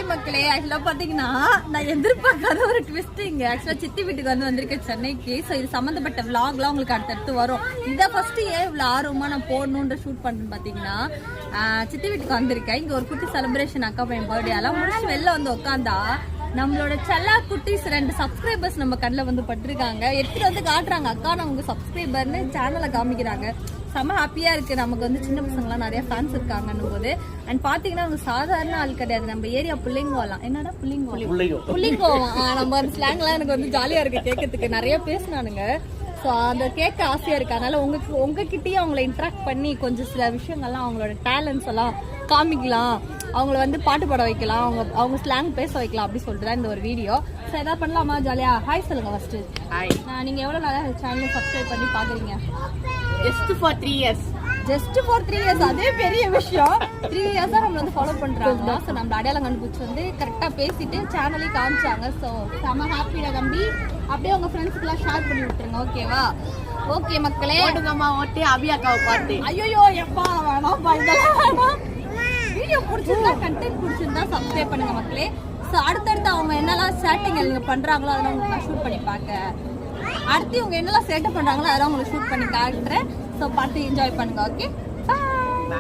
Hi மக்களே. ஆக்சுவலா பாத்தீங்கன்னா நான் எதிர்பார்க்காத ஒரு ட்விஸ்ட் இங்க. ஆக்சுவலா சித்தி வீட்டுக்கு வந்திருக்கேன் சென்னைக்கு. ஸோ இது சம்மந்தப்பட்ட விளாக்லாம் உங்களுக்கு அடுத்தடுத்து வரும். இதை ஃபர்ஸ்ட் ஏன் இவ்வளோ ஆர்வமா நான் போடணுன்ற ஷூட் பண்ணுறேன்னு பாத்தீங்கன்னா, சித்தி வீட்டுக்கு வந்திருக்கேன். இங்க ஒரு குட்டி செலிப்ரேஷன், அக்கா பையன் பர்த்டே எல்லாம் முடிச்சு வெளில வந்து உட்காந்தா நம்மளோட செல்லா குட்டிஸ் 2 சப்ஸ்கிரைபர்ஸ் நம்ம கண்ணில் வந்து பட்டிருக்காங்க. எடுத்துட்டு வந்து காட்டுறாங்க, அக்கா நான் உங்க சப்ஸ்கிரைபர்னு சேனலை காமிக்கிறாங்க. செம்ம ஹாப்பியா இருக்கு. நமக்கு வந்து சின்ன பசங்களாம் நிறைய ஃபேன்ஸ் இருக்காங்கன்னும் போது. அண்ட் பாத்தீங்கன்னா அவங்க சாதாரண ஆள் கிடையாது. நம்ம ஏரியா புள்ளிங்கோலாம். என்னடா புள்ளிங்கோவம் நம்ம ஸ்லாங்லாம் எனக்கு வந்து ஜாலியா இருக்கு கேட்கறதுக்கு. நிறைய பேசினானுங்க. ஸோ அந்த கேட்க ஆசையா இருக்கு. அதனால உங்ககிட்டயே அவங்கள இன்ட்ராக்ட் பண்ணி கொஞ்சம் சில விஷயங்கள்லாம் அவங்களோட டேலண்ட்ஸ் எல்லாம் காமிக்கலாம், அவங்கள வந்து பாட்டு பாட வைக்கலாம், அவங்க ஸ்லாங் பேச வைக்கலாம் அப்படி சொல்லிட்டு தான் இந்த ஒரு வீடியோ. ஸோ எதாவது பண்ணலாமா? ஜாலியா ஹாய் சொல்லுங்க ஃபர்ஸ்ட். ஹாய். நீங்க எவ்வளவு நாளா சேனல் சப்ஸ்கிரைப் பண்ணி பாக்குறீங்க? Just for 3 years. அதே பெரிய விஷயம். 3 இயர்ஸா நம்மள வந்து ஃபாலோ பண்றாங்க. ஸோ நம்ம அடையாளம் கண்டுபிடிச்சு வந்து கரெக்டா பேசிட்டு சேனலே காமிச்சாங்க. ஸோ செம ஹாப்பிடா தம்பி. அப்படியே உங்க ஃப்ரெண்ட்ஸ்க்குலாம் ஷேர் பண்ணி விட்டுருங்க, ஓகேவா? ஓகே மக்களே, ஓடுங்கம்மா ஓட்டு அபி அக்காவை பார்த்து. ஐயோ எப்பா வேணாம், இதெல்லாம் வேணாம். வீடியோ பிடிச்சிருந்தா, கண்டென்ட் பிடிச்சிருந்தா சப்ஸ்கிரைப் பண்ணுங்க மக்களே. ஸோ அடுத்தடுத்து அவங்க என்னெல்லாம் சேட்டிங் நீங்க பண்றாங்களோ அதெல்லாம் உங்களுக்கு ஷூட் பண்ணி பார்க்க. அடுத்து இவங்க என்னெல்லாம் சேட்டை பண்றாங்களோ அதெல்லாம் உங்களுக்கு ஷூட் பண்ணி காட்டுறேன். ஸோ பார்த்து என்ஜாய் பண்ணுங்க, ஓகே? பாய்.